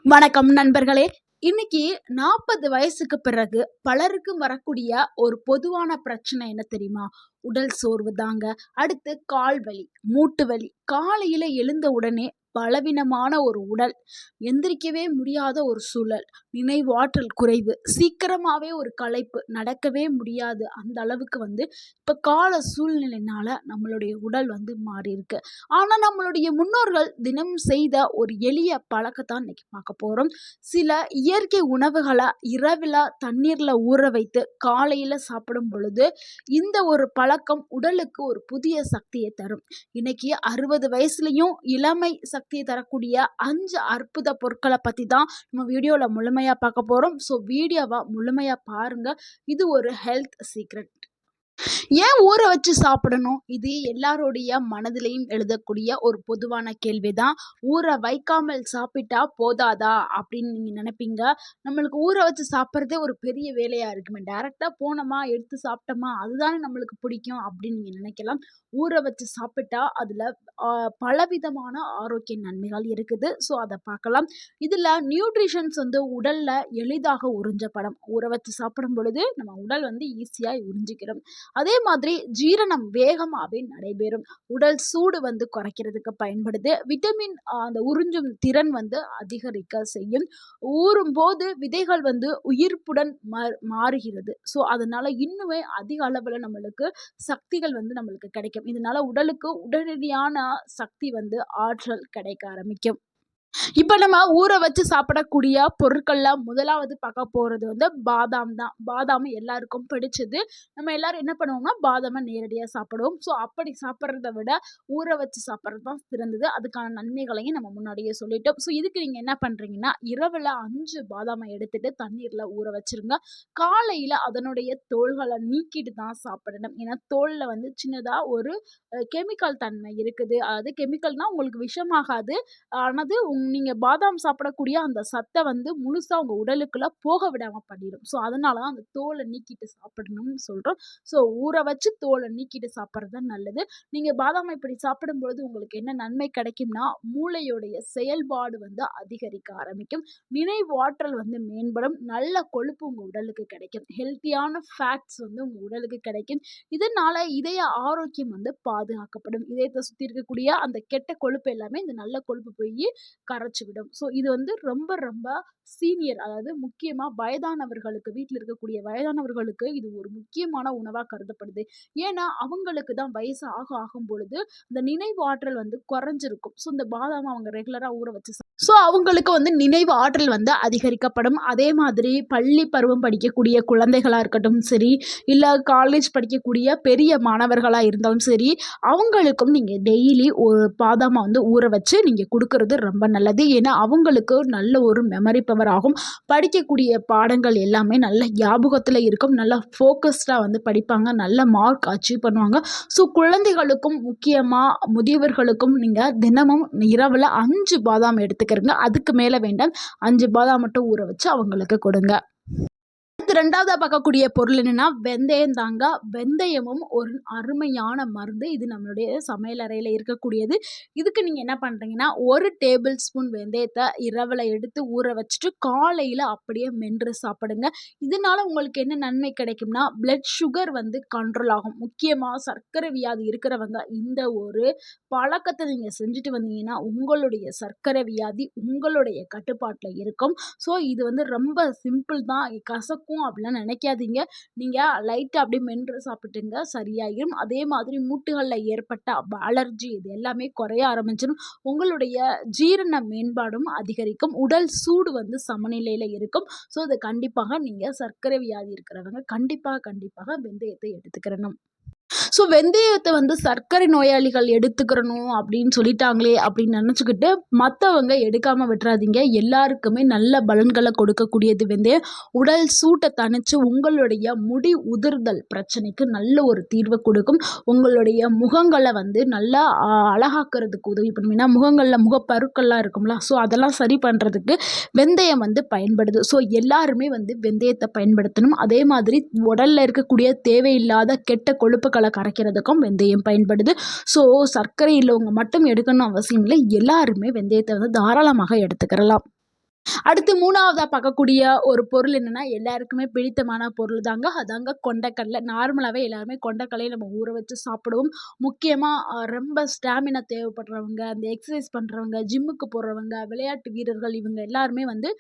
வணக்கம் நண்பர்களே. இன்னைக்கு 40 வயசுக்கு பிறகு பலருக்கும் வரக்கூடிய ஒரு பொதுவான பிரச்சனை என்ன தெரியுமா? உடல் சோர்வு தாங்க. அடுத்து கால் வலி, மூட்டு வலி. காலையில எழுந்த உடனே பலவீனமான ஒரு உடல், எந்திரிக்கவே முடியாத ஒரு சூழல், நினைவாற்றல் குறைவு, சீக்கிரமாவே ஒரு களைப்பு, நடக்கவே முடியாது. அந்த அளவுக்கு இப்ப கால சூழ்நிலைனால நம்மளுடைய உடல் மாறி இருக்கு. ஆனா நம்மளுடைய முன்னோர்கள் தினமும் செய்த ஒரு எளிய பழக்கத்தான் இன்னைக்கு பார்க்க போறோம். சில இயற்கை உணவுகளை இரவில தண்ணீர்ல ஊற வைத்து காலையில சாப்பிடும் பொழுது இந்த ஒரு பழக்கம் உடலுக்கு ஒரு புதிய சக்தியை தரும். இன்னைக்கு 60 வயசுலயும் இளமை சக்தியை தரக்கூடிய 5 அற்புத பொருட்களை பத்தி தான் நம்ம வீடியோல முழுமையா பார்க்க போறோம். ஸோ வீடியோவை முழுமையா பாருங்க. இது ஒரு ஹெல்த் சீக்ரெட். ஏன் ஊற வச்சு சாப்பிடணும்? இது எல்லாருடைய மனதிலையும் எழுதக்கூடிய ஒரு பொதுவான கேள்விதான். ஊற வைக்காமல் சாப்பிட்டா போதாதா அப்படின்னு நீங்க நினைப்பீங்க. நம்மளுக்கு ஊற வச்சு சாப்பிட்றதே ஒரு பெரிய வேலையா இருக்குமே, டைரக்டா போனோமா எடுத்து சாப்பிட்டோமா அதுதானே நம்மளுக்கு பிடிக்கும் அப்படின்னு நீங்க நினைக்கலாம். ஊற வச்சு சாப்பிட்டா அதுல பலவிதமான ஆரோக்கிய நன்மைகள் இருக்குது. ஸோ அதை பார்க்கலாம். இதுல நியூட்ரிஷன்ஸ் உடல்ல எளிதாக உறிஞ்சப்படும். ஊற வச்சு சாப்பிடும் பொழுது நம்ம உடல் ஈஸியா உறிஞ்சிக்கிறோம். அதே மாதிரி ஜீரணம் வேகமாவே நடைபெறும். உடல் சூடு குறைக்கிறதுக்கு பயன்படுது. விட்டமின் அந்த உறிஞ்சும் திறன் அதிகரிக்க செய்யும். ஊறும் போது விதைகள் உயிர்ப்புடன் மாறுகிறது. ஸோ அதனால இன்னுமே அதிக அளவுல நம்மளுக்கு சக்திகள் நம்மளுக்கு கிடைக்கும். இதனால உடலுக்கு உடனடியான சக்தி ஆற்றல் கிடைக்க ஆரம்பிக்கும். இப்ப நம்ம ஊற வச்சு சாப்பிடக்கூடிய பொருட்கள்ல முதலாவது பார்க்க போறது பாதாம் தான். பாதாம் எல்லாருக்கும் பிடிச்சது. நம்ம எல்லாரும் என்ன பண்ணுவோம்னா, பாதாம நேரடியா சாப்பிடுவோம். ஸோ அப்படி சாப்பிடுறத விட ஊற வச்சு சாப்பிடுறது தான் சிறந்தது. அதுக்கான நன்மைகளையும் நம்ம முன்னாடியே சொல்லிட்டோம். ஸோ இதுக்கு நீங்க என்ன பண்றீங்கன்னா, இரவுல 5 பாதாம எடுத்துட்டு தண்ணீர்ல ஊற வச்சிருங்க. காலையில அதனுடைய தோல்களை நீக்கிட்டு தான் சாப்பிடணும். ஏன்னா தோல்ல சின்னதா ஒரு கெமிக்கல் தன்மை இருக்குது. அதாவது கெமிக்கல்னா உங்களுக்கு விஷமாகாது. ஆனது நீங்க பாதாம் சாப்பிடக்கூடிய அந்த சத்தை முழுசா உங்க உடலுக்குள்ள போக விடாம பண்ணிடும். ஸோ அதனால தான் அந்த தோலை நீக்கிட்டு சாப்பிடணும்னு சொல்றோம். ஸோ ஊற வச்சு தோலை நீக்கிட்டு சாப்பிட்றது தான் நல்லது. நீங்க பாதாம் இப்படி சாப்பிடும்பொழுது உங்களுக்கு என்ன நன்மை மூளையுடைய செயல்பாடு அதிகரிக்க ஆரம்பிக்கும். நினைவாற்றல் மேம்படும். நல்ல கொழுப்பு உங்க உடலுக்கு கிடைக்கும். ஹெல்த்தியான ஃபேட்ஸ் உங்க உடலுக்கு கிடைக்கும். இதனால இதய ஆரோக்கியம் பாதுகாக்கப்படும். இதயத்தை சுத்தி இருக்கக்கூடிய அந்த கெட்ட கொழுப்பு எல்லாமே இந்த நல்ல கொழுப்பு போய் கரைச்சு விடும். ஸோ இது ரொம்ப ரொம்ப சீனியர், அதாவது முக்கியமா வயதானவர்களுக்கு, வீட்டில் இருக்கக்கூடிய வயதானவர்களுக்கு இது ஒரு முக்கியமான உணவா கருதப்படுது. ஏன்னா அவங்களுக்கு தான் வயசு ஆகும் பொழுது இந்த நினைவு ஆற்றல் குறைஞ்சிருக்கும். ஸோ இந்த பாதாம் அவங்க ரெகுலரா ஊற வச்சு ஸோ அவங்களுக்கு நினைவு ஆற்றல் அதிகரிக்கப்படும். அதே மாதிரி பள்ளி பருவம் படிக்கக்கூடிய குழந்தைகளா இருக்கட்டும் சரி, இல்லை காலேஜ் படிக்கக்கூடிய பெரிய மாணவர்களா இருந்தாலும் சரி, அவங்களுக்கும் நீங்க டெய்லி ஒரு பாதாமை ஊற வச்சு நீங்க கொடுக்கறது ரொம்ப நல்லது. ஏன்னா அவங்களுக்கு நல்ல ஒரு மெமரி பவர் ஆகும். படிக்கக்கூடிய பாடங்கள் எல்லாமே நல்ல ஞாபகத்துல இருக்கும். நல்லா ஃபோக்கஸ்டா படிப்பாங்க. நல்ல மார்க் அச்சீவ் பண்ணுவாங்க. ஸோ குழந்தைகளுக்கும் முக்கியமா முதியவர்களுக்கும் நீங்க தினமும் இரவுல 5 பாதாம் எடுத்துக்கிறங்க. அதுக்கு மேல வேண்டாம். 5 பாதாம் மட்டும் ஊற வச்சு அவங்களுக்கு கொடுங்க. ரெண்டாவதா பார்க்கக்கூடிய பொருள் என்னன்னா வெந்தயம் தாங்க. வெந்தயமும் ஒரு அருமையான மருந்து. இது நம்மளுடைய சமையல் அறையில இருக்கக்கூடியது. இதுக்கு நீங்க என்ன பண்றீங்கன்னா, 1 டேபிள் ஸ்பூன் வெந்தயத்தை இரவுல எடுத்து ஊற வச்சுட்டு காலையில அப்படியே மென்று சாப்பிடுங்க. இதனால உங்களுக்கு என்ன நன்மை கிடைக்கும்னா, பிளட் சுகர் கண்ட்ரோல் ஆகும். முக்கியமா சர்க்கரை வியாதி இருக்கிறவங்க இந்த ஒரு பழக்கத்தை நீங்க செஞ்சுட்டு வந்தீங்கன்னா உங்களுடைய சர்க்கரை வியாதி உங்களுடைய கட்டுப்பாட்டுல இருக்கும். ஸோ இது ரொம்ப சிம்பிள் தான். கசக்கும் அப்படிலாம் நினைக்காதீங்க. நீங்க லைட்டா அப்படியே மென்று சாப்பிட்டுங்க, சரியாயிரும். அதே மாதிரி மூட்டுகள்ல ஏற்பட்ட அலர்ஜி இது எல்லாமே குறைய ஆரம்பிச்சிடும். உங்களுடைய ஜீரண மேம்பாடும் அதிகரிக்கும். உடல் சூடு சமநிலையில இருக்கும். ஸோ இது கண்டிப்பாக நீங்க சர்க்கரை வியாதி இருக்கிறவங்க கண்டிப்பாக வெந்தயத்தை எடுத்துக்கிறணும். ஸோ வெந்தயத்தை சர்க்கரை நோயாளிகள் எடுத்துக்கிறணும் அப்படின்னு சொல்லிட்டாங்களே அப்படின்னு நினச்சிக்கிட்டு மற்றவங்க எடுக்காமல் விட்டுறாதீங்க. எல்லாருக்குமே நல்ல பலன்களை கொடுக்கக்கூடியது வெந்தயம். உடல் சூட்டை தணித்து உங்களுடைய முடி உதிர்தல் பிரச்சனைக்கு நல்ல ஒரு தீர்வை கொடுக்கும். உங்களுடைய முகங்களை நல்லா அழகாக்கிறதுக்கு உதவி பண்ணுவீங்கன்னா, முகங்களில் முகப்பருக்கள்லாம் இருக்கும்ல, ஸோ அதெல்லாம் சரி பண்ணுறதுக்கு வெந்தயம் பயன்படுது. ஸோ எல்லாருமே வெந்தயத்தை பயன்படுத்தணும். அதே மாதிரி உடலில் இருக்கக்கூடிய தேவையில்லாத கெட்ட கொழுப்புகளை கரைக்கிறதுக்கும் வெந்தயம் பயன்படுது. ஸோ சர்க்கரை உள்ளவங்க மட்டும் எடுக்கணும் அவசியம் இல்லை. எல்லாருமே வெந்தயத்தை தாராளமாக எடுத்துக்கிறலாம். அடுத்து 3வதா பார்க்கக்கூடிய ஒரு பொருள் என்னன்னா, எல்லாருக்குமே பிடித்தமான பொருள் தாங்க. அதாங்க கொண்டைக்கடல. நார்மலாவே எல்லாருமே கொண்டைக்கடலைய நம்ம ஊற வச்சு சாப்பிடுவோம். முக்கியமா ரொம்ப ஸ்டாமினா தேவைப்படுறவங்க, அந்த எக்சர்சைஸ் பண்றவங்க, ஜிம்முக்கு போறவங்க, விளையாட்டு வீரர்கள் இவங்க எல்லாருமே வந்து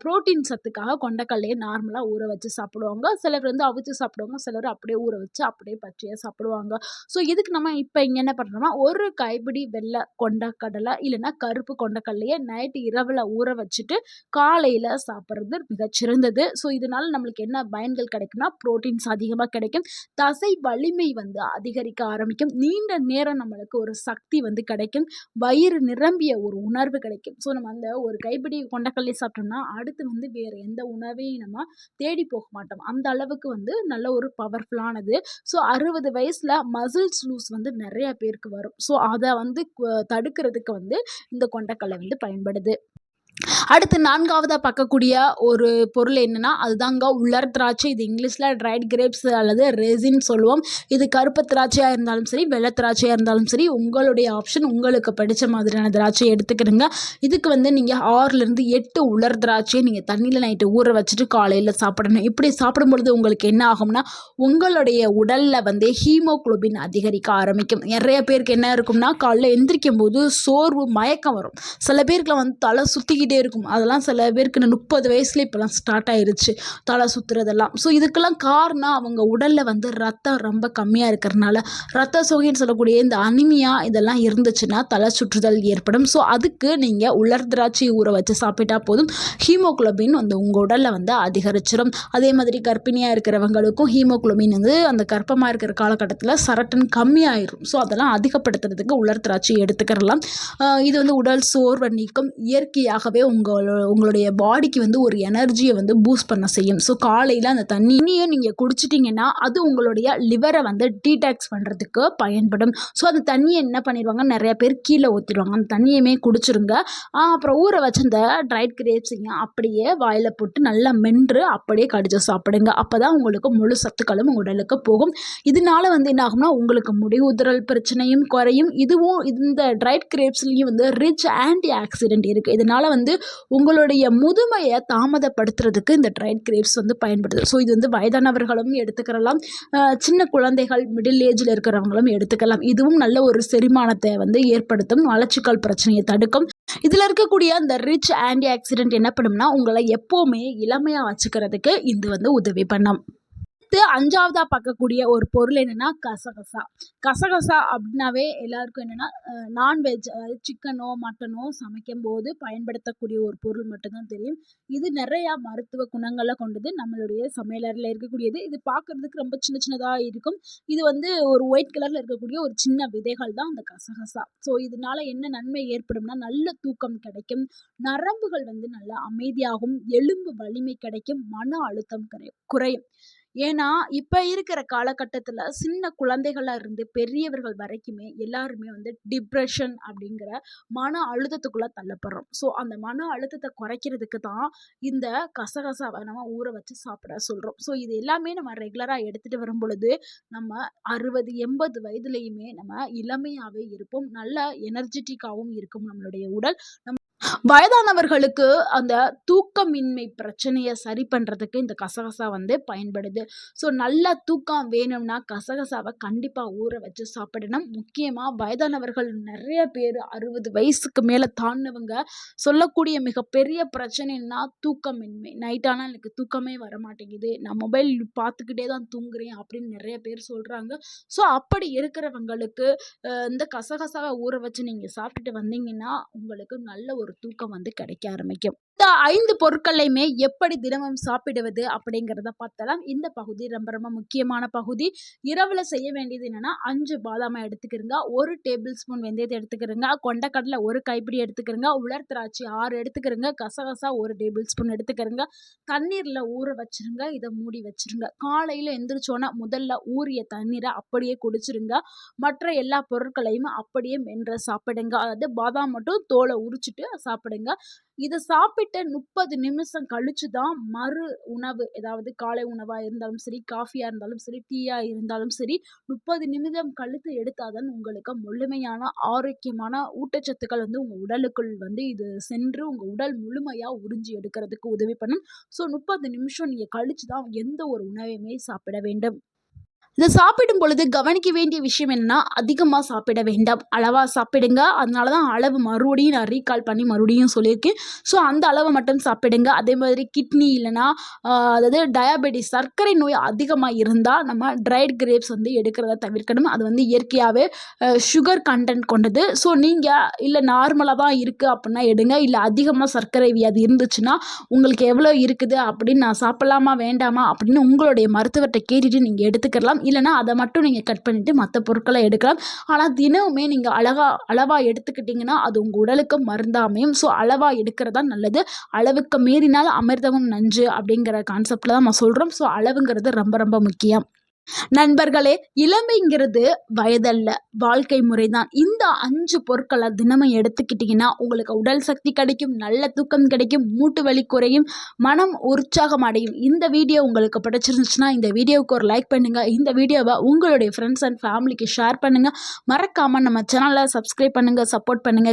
புரோட்டீன் சத்துக்காக கொண்டைக்கடலைய நார்மலா ஊற வச்சு சாப்பிடுவாங்க. சிலர் வந்து அவிச்சு சாப்பிடுவாங்க. சிலர் அப்படியே ஊற வச்சு அப்படியே பச்சையா சாப்பிடுவாங்க. ஸோ இதுக்கு நம்ம இப்ப இங்க என்ன பண்றோம்னா, ஒரு கைப்பிடி வெள்ள கொண்டைக்கடலை இல்லன்னா கருப்பு கொண்டைக்கடலைய நைட் இரவுல ஊற வச்சுட்டு காலையில சாப்பிடுறது மிகச்சிறந்தது. ஸோ இதனால நம்மளுக்கு என்ன பயன்கள் கிடைக்கும்னா, புரோட்டீன்ஸ் அதிகமா கிடைக்கும். தசை வலிமை வந்து அதிகரிக்க ஆரம்பிக்கும். நீண்ட நேரம் நம்மளுக்கு ஒரு சக்தி வந்து கிடைக்கும். வயிறு நிரம்பிய ஒரு உணர்வு கிடைக்கும். ஸோ நம்ம அந்த ஒரு கைப்பிடி கொண்டைக்கடலை சாப்பிட்டோம்னா, அடுத்து வந்து வேற எந்த உணவையும் நம்ம தேடி போக மாட்டோம். அந்த அளவுக்கு வந்து நல்ல ஒரு பவர்ஃபுல்லானது. ஸோ 60 வயசுல மசில்ஸ் லூஸ் வந்து நெறைய பேருக்கு வரும். ஸோ அத வந்து தடுக்கிறதுக்கு வந்து இந்த கொண்டைக்கடலை வந்து பயன்படுது. அடுத்து 4வதா பார்க்கக்கூடிய ஒரு பொருள் என்னன்னா, அதுதாங்க உலர் திராட்சை. இது இங்கிலீஷ்ல ட்ரைட் கிரேப்ஸ் அல்லது ரெசின் சொல்லுவோம். இது கருப்பு திராட்சையா இருந்தாலும் சரி, வெள்ளை திராட்சையா இருந்தாலும் சரி, உங்களுடைய ஆப்ஷன். உங்களுக்கு பிடிச்ச மாதிரியான திராட்சையை எடுத்துக்கிடுங்க. இதுக்கு வந்து நீங்க 6லிருந்து 8 உலர் திராட்சையை நீங்க தண்ணீல நைட்டு ஊற வச்சுட்டு காலையில சாப்பிடணும். இப்படி சாப்பிடும்பொழுது உங்களுக்கு என்ன ஆகும்னா, உங்களுடைய உடல்ல வந்து ஹீமோகுளோபின் அதிகரிக்க ஆரம்பிக்கும். நெறைய பேருக்கு என்ன இருக்கும்னா, காலைல எந்திரிக்கும்போது சோர்வு, மயக்கம் வரும். சில பேருக்குலாம் வந்து தலை சுத்திக்கிட்டே இருக்கும். அதெல்லாம் சில பேருக்கு 30 வயசுல இப்போலாம் ஸ்டார்ட் ஆயிருச்சு தலை சுத்துறதெல்லாம். ஸோ இதுக்கெல்லாம் காரணம் அவங்க உடல்ல வந்து ரத்தம் ரொம்ப கம்மியாக இருக்கிறனால, ரத்த சோகைன்னு சொல்லக்கூடிய இந்த அனிமியா இதெல்லாம் இருந்துச்சுன்னா தலை சுற்றுதல் ஏற்படும். ஸோ அதுக்கு நீங்கள் உலர் திராட்சை ஊற வச்சு சாப்பிட்டா போதும். ஹீமோகுளோபின் வந்து உங்கள் உடலில் வந்து அதிகரிச்சிடும். அதே மாதிரி கர்ப்பிணியாக இருக்கிறவங்களுக்கும் ஹீமோகுளோபின் வந்து அந்த கர்ப்பமாக இருக்கிற காலகட்டத்தில் சரட்டுன்னு கம்மியாயிரும். ஸோ அதெல்லாம் அதிகப்படுத்துறதுக்கு உலர் திராட்சை எடுத்துக்கிறலாம். இது வந்து உடல் சோர்வை நீக்கும். இயற்கையாகவே உங்களுடைய பாடிக்கு வந்து ஒரு எனர்ஜியை வந்து பூஸ்ட் பண்ண செய்யும். ஸோ காலையில் அந்த தண்ணியை நீங்கள் குடிச்சிட்டிங்கன்னா அது உங்களுடைய லிவரை வந்து டீடாக்ஸ் பண்ணுறதுக்கு பயன்படும். ஸோ அந்த தண்ணியை என்ன பண்ணிடுவாங்க, நிறைய பேர் கீழே ஊற்றிடுவாங்க. அந்த தண்ணியுமே குடிச்சிருங்க. அப்புறம் ஊற வச்ச அந்த ட்ரைட் கிரேப்ஸையும் அப்படியே வாயில் போட்டு நல்லா மென்று அப்படியே கடிச்சு சாப்பிடுங்க. அப்போ தான் உங்களுக்கு முழு சத்துக்களும் உங்கள் உடலுக்கு போகும். இதனால வந்து என்ன ஆகும்னா, உங்களுக்கு முடி உதிரல் பிரச்சனையும் குறையும். இதுவும் இந்த ட்ரைட் கிரேப்ஸ்லேயும் வந்து ரிச் ஆன்டி ஆக்சிடென்ட் இருக்குது. இதனால் வந்து உங்களுடைய முதுமையை தாமதப்படுத்துறதுக்கு இந்த ட்ரைட் கிரேப்ஸ் வந்து பயன்படுது. ஸோ இது வந்து வயதானவர்களும் எடுத்துக்கலாம், சின்ன குழந்தைகள், மிடில் ஏஜில் இருக்கிறவங்களும் எடுத்துக்கலாம். இதுவும் நல்ல ஒரு செரிமானத்தை வந்து ஏற்படுத்தும், மலச்சிக்கல் பிரச்சனையை தடுக்கும். இதில் இருக்கக்கூடிய அந்த ரிச் ஆன்டி ஆக்சிடென்ட் என்ன பண்ணும்னா, உங்களை எப்போவுமே இளமையாக வச்சுக்கிறதுக்கு இது வந்து உதவி பண்ணும். அடுத்து 5வதா பார்க்கக்கூடிய ஒரு பொருள் என்னன்னா கசகசா. கசகசா அப்படின்னாவே எல்லாருக்கும் என்னன்னா நான்வெஜ், அதாவது சிக்கனோ மட்டனோ சமைக்கும்போது பயன்படுத்தக்கூடிய ஒரு பொருள் மட்டும்தான் தெரியும். இது நிறையா மருத்துவ குணங்களை கொண்டது. நம்மளுடைய சமையலறையில் இருக்கக்கூடியது. இது பார்க்கறதுக்கு ரொம்ப சின்ன சின்னதாக இருக்கும். இது வந்து ஒரு ஒயிட் கலரில் இருக்கக்கூடிய ஒரு சின்ன விதைகள் தான் அந்த கசகசா. ஸோ இதனால என்ன நன்மை ஏற்படும்னா, நல்ல தூக்கம் கிடைக்கும், நரம்புகள் வந்து நல்லா அமைதியாகும், எலும்பு வலிமை கிடைக்கும், மன அழுத்தம் குறையும். ஏன்னா, இப்ப இருக்கிற காலகட்டத்தில சின்ன குழந்தைகளா இருந்து பெரியவர்கள் வரைக்குமே எல்லாருமே வந்து டிப்ரஷன் அப்படிங்கிற மன அழுத்தத்துக்குள்ள தள்ளப்படுறோம். ஸோ, அந்த மன அழுத்தத்த குறைக்கிறதுக்கு தான் இந்த கசகசாவ நம்ம ஊற வச்சு சாப்பிட சொல்றோம். ஸோ, இது எல்லாமே நம்ம ரெகுலரா எடுத்துட்டு வரும்பொழுது, நம்ம 60, 80 வயதிலேயுமே நம்ம இளமையாவே இருப்போம். நல்ல எனர்ஜெட்டிக்காவும் இருக்கும் நம்மளுடைய உடல். வயதானவர்களுக்கு அந்த தூக்கமின்மை பிரச்சனைய சரி பண்றதுக்கு இந்த கசகசா வந்து பயன்படுது. ஸோ நல்ல தூக்கம் வேணும்னா கசகசாவ கண்டிப்பா ஊற வச்சு சாப்பிடணும். முக்கியமா வயதானவர்கள் நெறைய பேரு 60 வயசுக்கு மேல தாண்டுனவங்க சொல்லக்கூடிய மிகப்பெரிய பிரச்சனைன்னா தூக்கமின்மை. நைட் ஆனா எனக்கு தூக்கமே வரமாட்டேங்குது, நான் மொபைல் பார்த்துக்கிட்டே தான் தூங்குறேன் அப்படின்னு நெறைய பேர் சொல்றாங்க. ஸோ அப்படி இருக்கிறவங்களுக்கு இந்த கசகசாவை ஊற வச்சு நீங்க சாப்பிட்டுட்டு வந்தீங்கன்னா, உங்களுக்கு நல்ல ஒரு தூக்கம் வந்து கிடைக்க ஆரம்பிக்கும். இந்த 5 பொருட்களையுமே எப்படி தினமும் சாப்பிடுவது அப்படிங்கிறத பார்த்தலாம். இந்த பகுதி ரொம்ப ரொம்ப முக்கியமான பகுதி. இரவுல செய்ய வேண்டியது என்னன்னா, 5 பாதாம எடுத்துக்கிறங்க, 1 டேபிள் ஸ்பூன் வெந்தயத்தை எடுத்துக்கிறங்க, கொண்டைக்கடலை 1 கைப்பிடி எடுத்துக்கிறங்க, உலர் திராட்சை 6 எடுத்துக்கிறங்க, கசகசா 1 டேபிள் ஸ்பூன் எடுத்துக்கிறங்க. தண்ணீர்ல ஊற வச்சிருங்க. இத மூடி வச்சிருங்க. காலையில எந்திரிச்சோன முதல்ல ஊறிய தண்ணீர அப்படியே குடிச்சிருங்க. மற்ற எல்லா பொருட்களையும் அப்படியே மென்று சாப்பிடுங்க. அதாவது பாதாம் மட்டும் தோலை உரிச்சிட்டு சாப்பிடுங்க. இதை சாப்பிட்ட 30 நிமிஷம் கழிச்சு தான் மறு உணவு, ஏதாவது காலை உணவா இருந்தாலும் சரி, காஃபியா இருந்தாலும் சரி, டீயா இருந்தாலும் சரி, 30 நிமிடம் கழித்து எடுத்தாதான் உங்களுக்கு முழுமையான ஆரோக்கியமான ஊட்டச்சத்துக்கள் வந்து உங்க உடலுக்குள் வந்து இது சென்று உங்க உடல் முழுமையா உறிஞ்சி எடுக்கிறதுக்கு உதவி பண்ணும். ஸோ 30 நிமிஷம் நீங்க கழிச்சு தான் எந்த ஒரு உணவையுமே சாப்பிட வேண்டும். இதை சாப்பிடும் பொழுது கவனிக்க வேண்டிய விஷயம் என்னன்னா, அதிகமா சாப்பிட வேண்டாம். அளவா சாப்பிடுங்க. அதனால தான் அளவு மறுபடியும் நான் ரீகால் பண்ணி மறுபடியும் சொல்லியிருக்கேன். ஸோ அந்த அளவை மட்டும் சாப்பிடுங்க. அதே மாதிரி கிட்னி இல்லைன்னா அதாவது டயாபெட்டிஸ் சர்க்கரை நோய் அதிகமா இருந்தா நம்ம ட்ரைட் கிரேப்ஸ் வந்து எடுக்கிறத தவிர்க்கணும். அது வந்து இயற்கையாவே சுகர் கன்டென்ட் கொண்டது. ஸோ நீங்க இல்ல நார்மலா தான் இருக்கு அப்படின்னா எடுங்க. இல்ல அதிகமா சர்க்கரை வியாதி இருந்துச்சுன்னா, உங்களுக்கு எவ்வளோ இருக்குது அப்படின்னு நான் சாப்பிடலாமா வேண்டாமா அப்படின்னு உங்களுடைய மருத்துவர்ட்ட கேட்டுட்டு நீங்க எடுத்துக்கலாம். இல்லைனா அதை மட்டும் நீங்கள் கட் பண்ணிவிட்டு மற்ற பொருட்களை எடுக்கலாம். ஆனால் தினமுமே நீங்கள் அளவாக எடுத்துக்கிட்டிங்கன்னா அது உங்கள் உடலுக்கு மருந்தாமையும். ஸோ அளவாக எடுக்கிறது தான் நல்லது. அளவுக்கு மீறினால் அமிர்தமும் நஞ்சு அப்படிங்கிற கான்செப்டில் தான் நம்ம சொல்கிறோம். ஸோ அளவுங்கிறது ரொம்ப ரொம்ப முக்கியம். நண்பர்களே, இளமைங்கிறது வயதல்ல, வாழ்க்கை முறைதான். இந்த 5 பொருட்களை தினமும் எடுத்துக்கிட்டிங்கன்னா உங்களுக்கு உடல் சக்தி கிடைக்கும், நல்ல தூக்கம் கிடைக்கும், மூட்டு வலி குறையும், மனம் உற்சாகம் அடையும். இந்த வீடியோ உங்களுக்கு பிடிச்சிருந்துச்சுன்னா இந்த வீடியோவுக்கு ஒரு லைக் பண்ணுங்கள். இந்த வீடியோவை உங்களுடைய ஃப்ரெண்ட்ஸ் அண்ட் ஃபேமிலிக்கு ஷேர் பண்ணுங்கள். மறக்காமல் நம்ம சேனலை சப்ஸ்கிரைப் பண்ணுங்கள், சப்போர்ட் பண்ணுங்கள்.